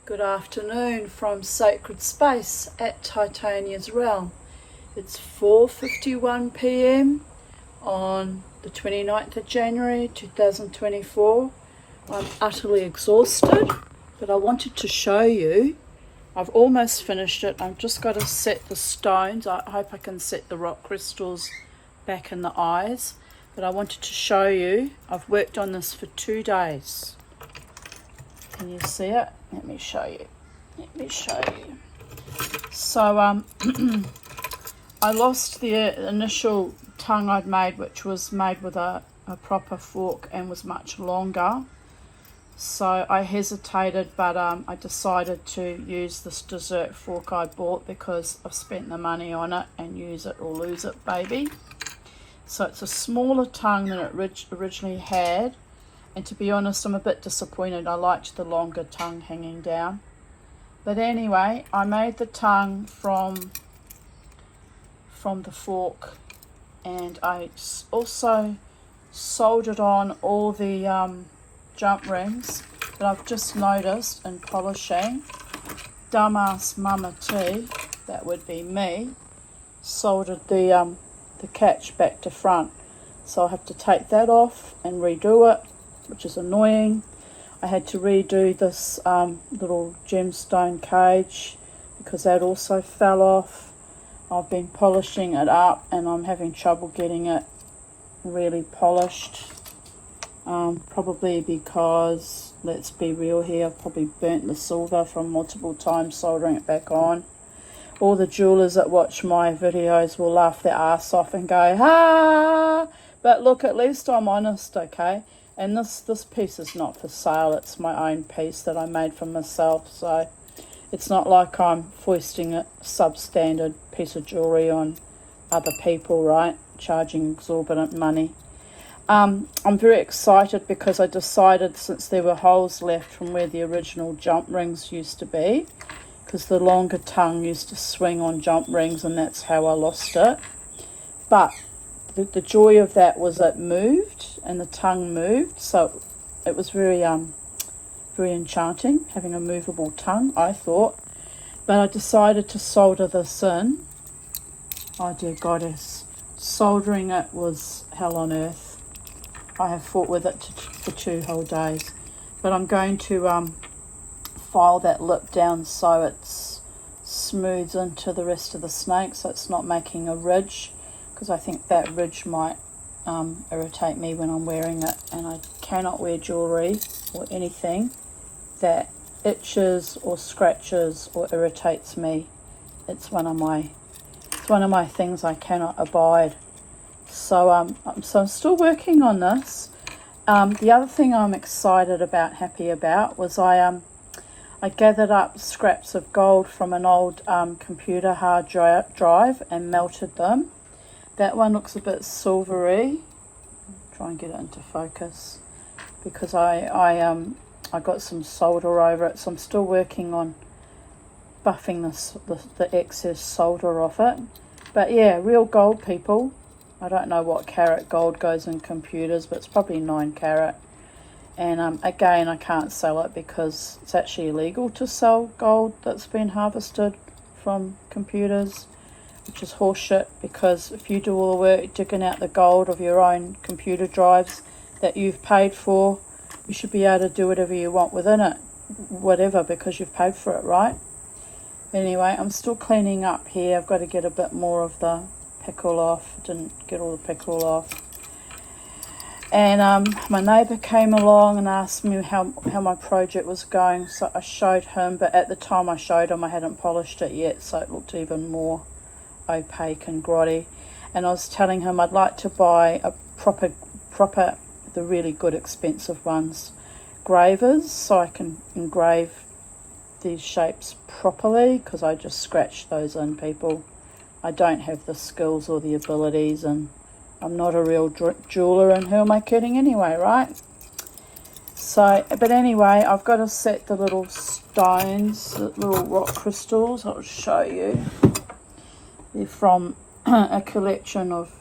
Good afternoon from Sacred Space at Titania's Realm. It's 4:51 p.m. on the 29th of January 2024. I'm utterly exhausted, but I wanted to show you. I've almost finished it. I've just got to set the stones. I hope I can set the rock crystals back in the eyes. But I wanted to show you. I've worked on this for 2 days. Can you see it? Let me show you. So I lost the initial tongue I'd made, which was made with a proper fork and was much longer. So I hesitated, but I decided to use this dessert fork I bought because I've spent the money on it, and use it or lose it, baby. So it's a smaller tongue than it originally had. And to be honest, I'm a bit disappointed. I liked the longer tongue hanging down. But anyway, I made the tongue from the fork, and I also soldered on all the jump rings. But I've just noticed in polishing, dumbass mama T, that would be me, soldered the catch back to front. So I'll have to take that off and redo it, which is annoying. I had to redo this little gemstone cage because that also fell off. I've been polishing it up and I'm having trouble getting it really polished. Probably because, let's be real here, I've probably burnt the silver from multiple times soldering it back on. All the jewelers that watch my videos will laugh their ass off and go, "Ah!" But look, at least I'm honest, okay? And this piece is not for sale. It's my own piece that I made for myself. So it's not like I'm foisting a substandard piece of jewellery on other people, right? Charging exorbitant money. I'm very excited because I decided, since there were holes left from where the original jump rings used to be, because the longer tongue used to swing on jump rings, and that's how I lost it. But the joy of that was it moved, and the tongue moved, so it was very enchanting having a movable tongue, I thought. But I decided to solder this in. Oh dear goddess, soldering it was hell on earth. I have fought with it for 2 whole days. But I'm going to file that lip down so it's smooths into the rest of the snake, so it's not making a ridge, because I think that ridge might irritate me when I'm wearing it, and I cannot wear jewellery or anything that itches or scratches or irritates me. It's one of my things I cannot abide. So I'm still working on this. The other thing I'm excited about, happy about, was I gathered up scraps of gold from an old computer hard drive and melted them. That one looks a bit silvery. Try and get it into focus, because I got some solder over it, so I'm still working on buffing the excess solder off it. But yeah, real gold, people. I don't know what carat gold goes in computers, but it's probably 9 carat. And again, I can't sell it because it's actually illegal to sell gold that's been harvested from computers, which is horseshit, because if you do all the work digging out the gold of your own computer drives that you've paid for, you should be able to do whatever you want within it, whatever, because you've paid for it, right? Anyway, I'm still cleaning up here. I've got to get a bit more of the pickle off. Didn't get all the pickle off. And my neighbour came along and asked me how my project was going, so I showed him, but at the time I showed him I hadn't polished it yet, so it looked even more opaque and grotty. And I was telling him I'd like to buy a proper the really good expensive ones, gravers, so I can engrave these shapes properly, because I just scratched those in, people. I don't have the skills or the abilities, and I'm not a real jeweler, and who am I kidding anyway, right? So, but anyway, I've got to set the little stones, the little rock crystals. I'll show you. They're from a collection of,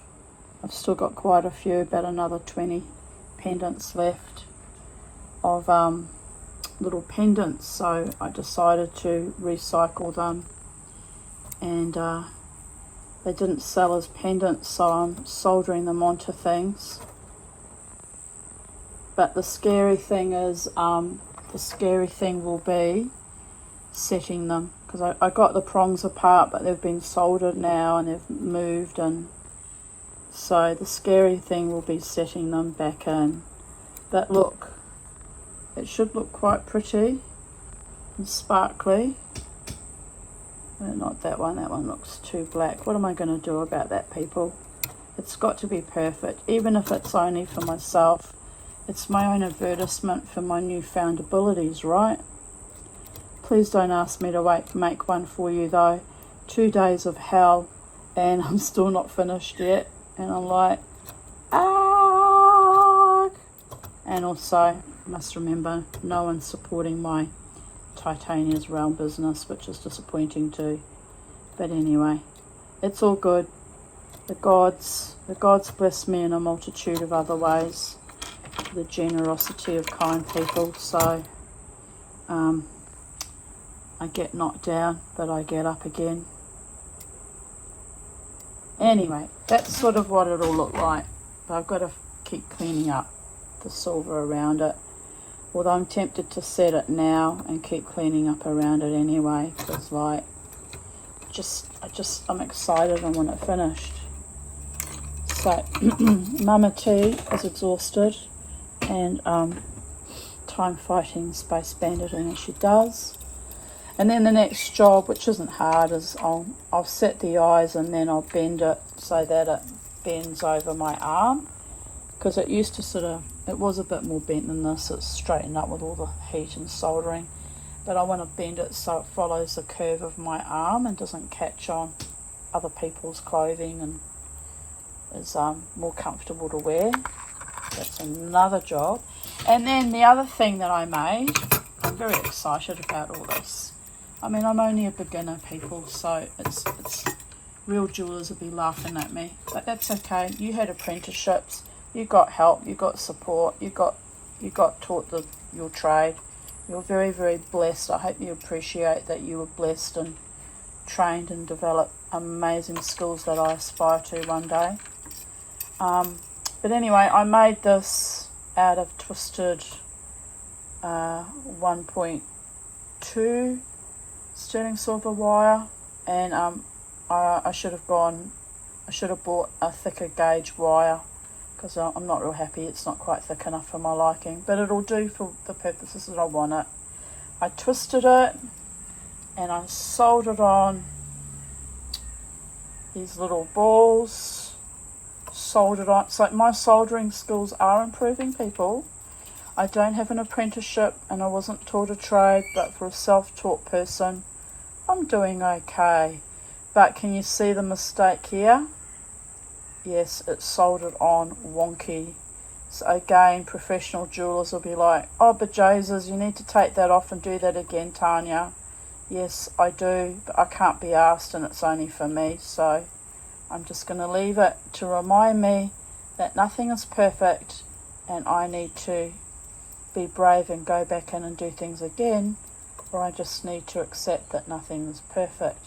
I've still got quite a few, about another 20 pendants left of little pendants, so I decided to recycle them, and they didn't sell as pendants, so I'm soldering them onto things. But the scary thing is, will be setting them, because I got the prongs apart, but they've been soldered now and they've moved, and so the scary thing will be setting them back in. But look, it should look quite pretty and sparkly. Not that one looks too black. What am I going to do about that, people? It's got to be perfect, even if it's only for myself. It's my own advertisement for my newfound abilities, right? Please don't ask me to make one for you though. 2 days of hell and I'm still not finished yet. And I'm like, ah! And also, I must remember, no one's supporting my Titania's Realm business, which is disappointing too. But anyway, it's all good. The gods bless me in a multitude of other ways. The generosity of kind people. So, I get knocked down, but I get up again. Anyway, that's sort of what it'll look like. But I've got to keep cleaning up the silver around it. Although I'm tempted to set it now and keep cleaning up around it anyway, because like, I'm excited I want it finished. So, Mama T is exhausted and time fighting, space banditing as she does. And then the next job, which isn't hard, is I'll set the eyes and then I'll bend it so that it bends over my arm, because it used to it was a bit more bent than this. It's straightened up with all the heat and soldering, but I want to bend it so it follows the curve of my arm and doesn't catch on other people's clothing and is more comfortable to wear. That's another job. And then the other thing that I made, I'm very excited about all this. I mean, I'm only a beginner, people, so it's real jewelers will be laughing at me, but that's okay. You had apprenticeships, you got help, you got support, you got taught your trade. You're very, very blessed. I hope you appreciate that you were blessed and trained and developed amazing skills that I aspire to one day. But anyway, I made this out of twisted 1.2 sterling silver wire, and I should have bought a thicker gauge wire, because I'm not real happy. It's not quite thick enough for my liking, but it'll do for the purposes that I want it. I twisted it and I soldered on these little balls, soldered on. So my soldering skills are improving, people. I don't have an apprenticeship and I wasn't taught a trade, but for a self-taught person, I'm doing okay. But can you see the mistake here? Yes, it's soldered on wonky. So again, professional jewelers will be like, oh, but Jesus, you need to take that off and do that again, Tanya. Yes, I do, but I can't be asked, and it's only for me. So I'm just going to leave it to remind me that nothing is perfect and I need to be brave and go back in and do things again, or I just need to accept that nothing is perfect.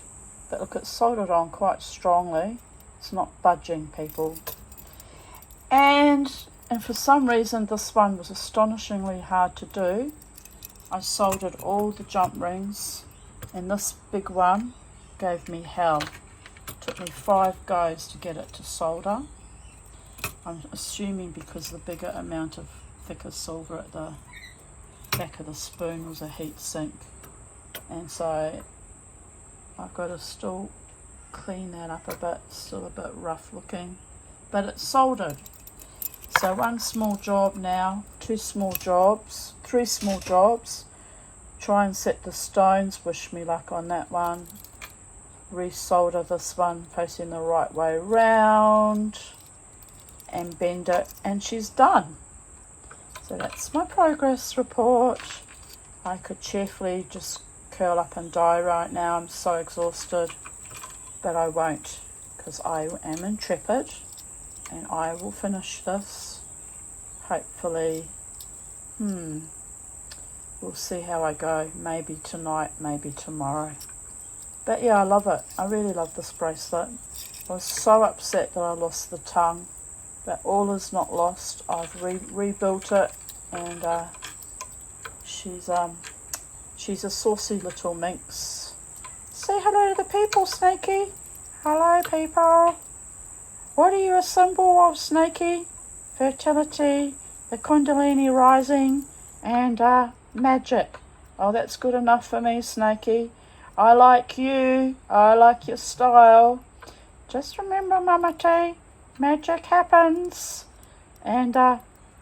But look, it's soldered on quite strongly. It's not budging, people. And for some reason, this one was astonishingly hard to do. I soldered all the jump rings, and this big one gave me hell. It took me 5 goes to get it to solder. I'm assuming because the bigger amount of thicker silver at the back of the spoon was a heat sink, and so I've got to still clean that up a bit. Still a bit rough looking, but it's soldered. So 1 small job now, 2 small jobs, 3 small jobs. Try and set the stones. Wish me luck on that one. Resolder this one facing the right way round and bend it, and she's done. So that's my progress report. I could cheerfully just curl up and die right now. I'm so exhausted, but I won't, because I am intrepid and I will finish this hopefully we'll see how I go. Maybe tonight, maybe tomorrow. But yeah, I love it. I really love this bracelet. I was so upset that I lost the tongue, but all is not lost. I've rebuilt it, and she's a saucy little minx. Say hello to the people, Snakey. Hello, people. What are you a symbol of, Snakey? Fertility, the Kundalini rising, and magic. Oh, that's good enough for me, Snakey. I like you. I like your style. Just remember, Mama T, magic happens. And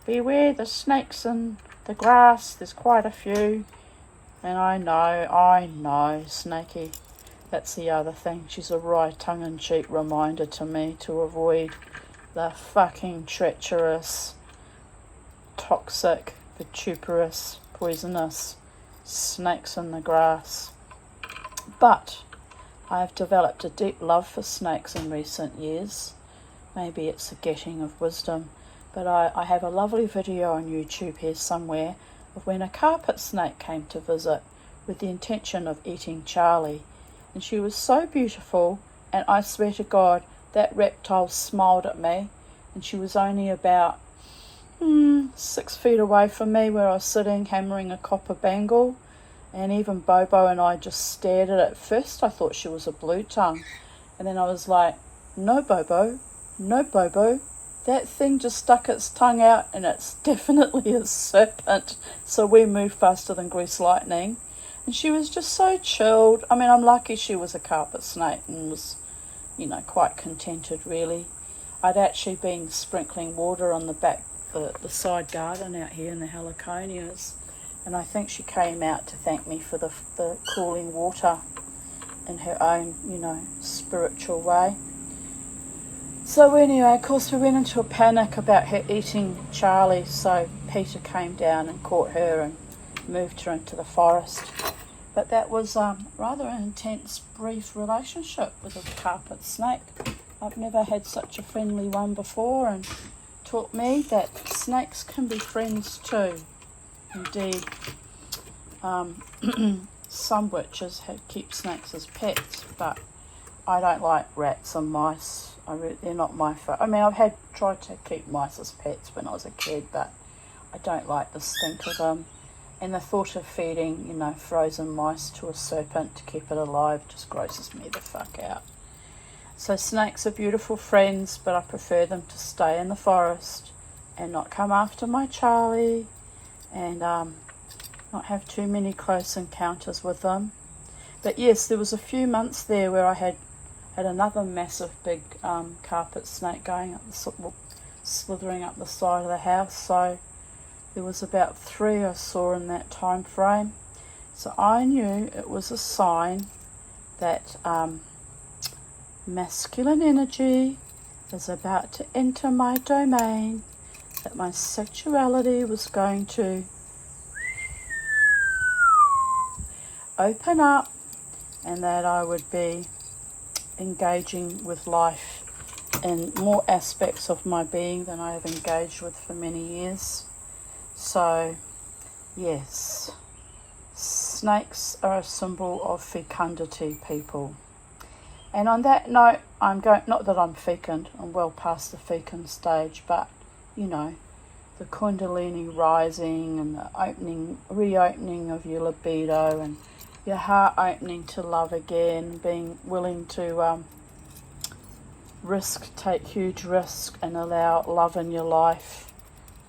beware the snakes in the grass. There's quite a few. And I know, Snakey. That's the other thing. She's a right tongue-in-cheek reminder to me to avoid the fucking treacherous, toxic, vituperous, poisonous snakes in the grass. But I've developed a deep love for snakes in recent years. Maybe it's a getting of wisdom. But I have a lovely video on YouTube here somewhere of when a carpet snake came to visit with the intention of eating Charlie. And she was so beautiful, and I swear to God, that reptile smiled at me, and she was only about 6 feet away from me where I was sitting hammering a copper bangle, and even Bobo and I just stared at it. First I thought she was a blue tongue, and then I was like, no Bobo, that thing just stuck its tongue out, and it's definitely a serpent. So we moved faster than grease lightning. And she was just so chilled. I mean, I'm lucky she was a carpet snake and was, quite contented, really. I'd actually been sprinkling water on the back, the side garden out here in the heliconias. And I think she came out to thank me for the cooling water in her own, spiritual way. So anyway, of course, we went into a panic about her eating Charlie. So Peter came down and caught her and moved her into the forest. But that was rather an intense, brief relationship with a carpet snake. I've never had such a friendly one before, and taught me that snakes can be friends too. Indeed, some witches keep snakes as pets, but I don't like rats and mice. They're not my favorite. I mean, I've tried to keep mice as pets when I was a kid, but I don't like the stink of them. And the thought of feeding, frozen mice to a serpent to keep it alive just grosses me the fuck out. So snakes are beautiful friends, but I prefer them to stay in the forest and not come after my Charlie, and not have too many close encounters with them. But yes, there was a few months there where I had another massive big carpet snake slithering up the side of the house. So there was about 3 I saw in that time frame. So I knew it was a sign that masculine energy is about to enter my domain, that my sexuality was going to open up, and that I would be engaging with life in more aspects of my being than I have engaged with for many years. So, yes, snakes are a symbol of fecundity, people. And on that note, not that I'm fecund, I'm well past the fecund stage, but, the Kundalini rising and the reopening of your libido and your heart opening to love again, being willing to take huge risk and allow love in your life.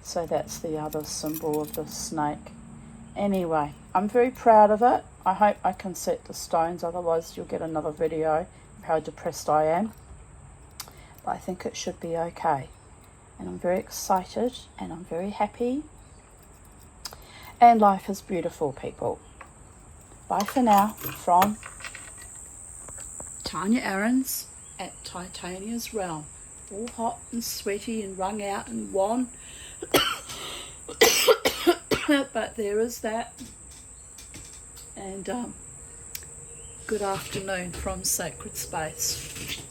So that's the other symbol of the snake. Anyway, I'm very proud of it. I hope I can set the stones, otherwise you'll get another video of how depressed I am. But I think it should be okay. And I'm very excited and I'm very happy. And life is beautiful, people. Bye for now from Tanya Aarons at Titania's Realm. All hot and sweaty and wrung out and wan. But there is that. And good afternoon from Sacred Space.